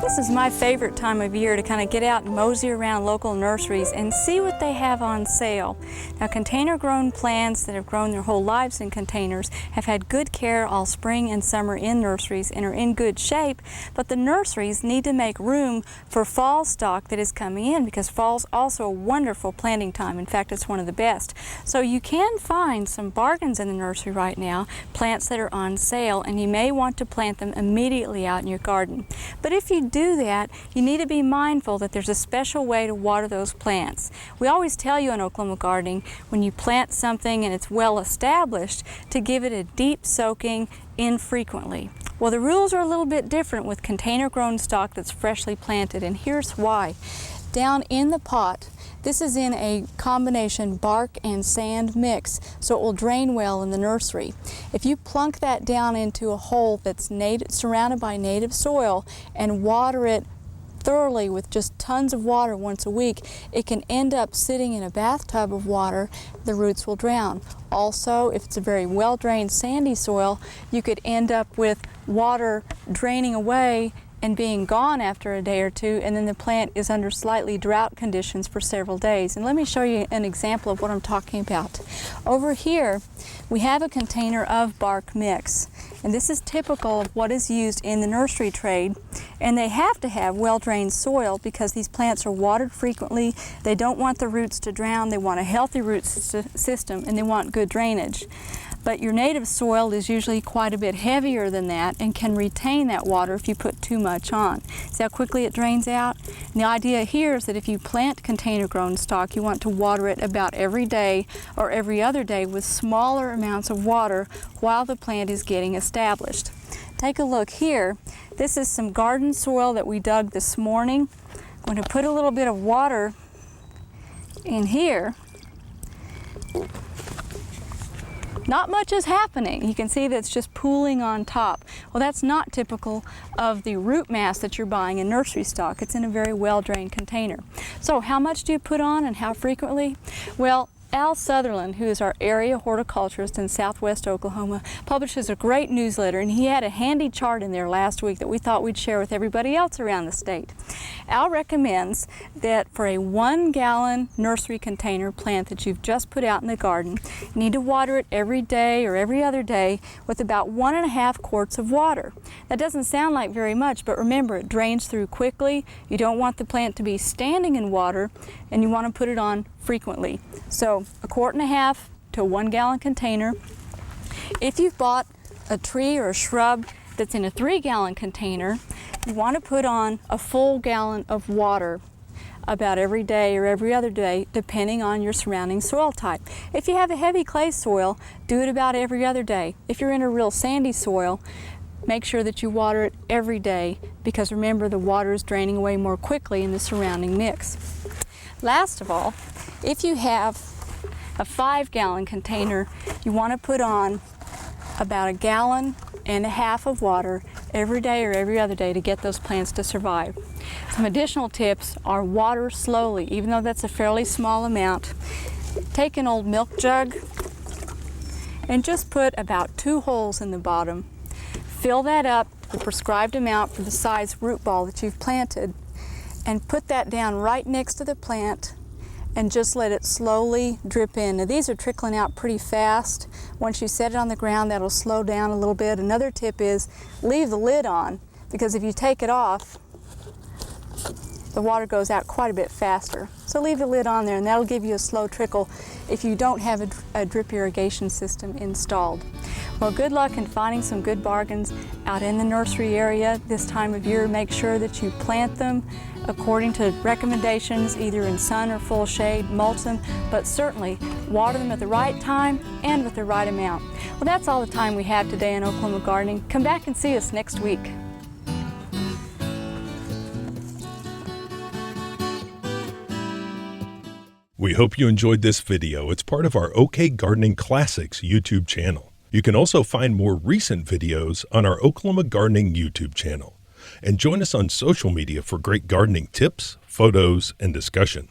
This is my favorite time of year to kind of get out and mosey around local nurseries and see what they have on sale. Now, container-grown plants that have grown their whole lives in containers have had good care all spring and summer in nurseries and are in good shape, but the nurseries need to make room for fall stock that is coming in, because fall's also a wonderful planting time. In fact, it's one of the best. So you can find some bargains in the nursery right now, plants that are on sale, and you may want to plant them immediately out in your garden. But if you do that, you need to be mindful that there's a special way to water those plants. We always tell you in Oklahoma Gardening, when you plant something and it's well established, to give it a deep soaking infrequently. Well, the rules are a little bit different with container-grown stock that's freshly planted, and here's why. Down in the pot, this is in a combination bark and sand mix, so it will drain well in the nursery. If you plunk that down into a hole that's surrounded by native soil and water it thoroughly with just tons of water once a week, it can end up sitting in a bathtub of water. The roots will drown. Also, if it's a very well-drained sandy soil, you could end up with water draining away and being gone after a day or two, and then the plant is under slightly drought conditions for several days. And let me show you an example of what I'm talking about. Over here, we have a container of bark mix, and this is typical of what is used in the nursery trade, and they have to have well-drained soil because these plants are watered frequently. They don't want the roots to drown. They want a healthy root system, and they want good drainage. But your native soil is usually quite a bit heavier than that and can retain that water if you put too much on. See how quickly it drains out? And the idea here is that if you plant container-grown stock, you want to water it about every day or every other day with smaller amounts of water while the plant is getting established. Take a look here. This is some garden soil that we dug this morning. I'm going to put a little bit of water in here. Not much is happening. You can see that it's just pooling on top. Well, that's not typical of the root mass that you're buying in nursery stock. It's in a very well-drained container. So how much do you put on and how frequently? Well, Al Sutherland, who is our area horticulturist in southwest Oklahoma, publishes a great newsletter, and he had a handy chart in there last week that we thought we'd share with everybody else around the state. Al recommends that for a 1-gallon nursery container plant that you've just put out in the garden, you need to water it every day or every other day with about 1.5 quarts of water. That doesn't sound like very much, but remember, it drains through quickly. You don't want the plant to be standing in water, and you want to put it on frequently. So 1.5 quarts to a 1-gallon container. If you've bought a tree or a shrub that's in a 3-gallon container, you want to put on a full gallon of water about every day or every other day, depending on your surrounding soil type. If you have a heavy clay soil, do it about every other day. If you're in a real sandy soil, make sure that you water it every day, because remember, the water is draining away more quickly in the surrounding mix. Last of all, if you have a 5-gallon container, you want to put on about 1.5 gallons of water every day or every other day to get those plants to survive. Some additional tips are water slowly, even though that's a fairly small amount. Take an old milk jug and just put about 2 holes in the bottom. Fill that up the prescribed amount for the size root ball that you've planted, and put that down right next to the plant and just let it slowly drip in. Now, these are trickling out pretty fast. Once you set it on the ground, that'll slow down a little bit. Another tip is leave the lid on, because if you take it off, the water goes out quite a bit faster. So leave the lid on there, and that'll give you a slow trickle if you don't have a drip irrigation system installed. Well, good luck in finding some good bargains out in the nursery area this time of year. Make sure that you plant them according to recommendations, either in sun or full shade, mulch them, but certainly water them at the right time and with the right amount. Well, that's all the time we have today in Oklahoma Gardening. Come back and see us next week. We hope you enjoyed this video. It's part of our OK Gardening Classics YouTube channel. You can also find more recent videos on our Oklahoma Gardening YouTube channel. And join us on social media for great gardening tips, photos, and discussion.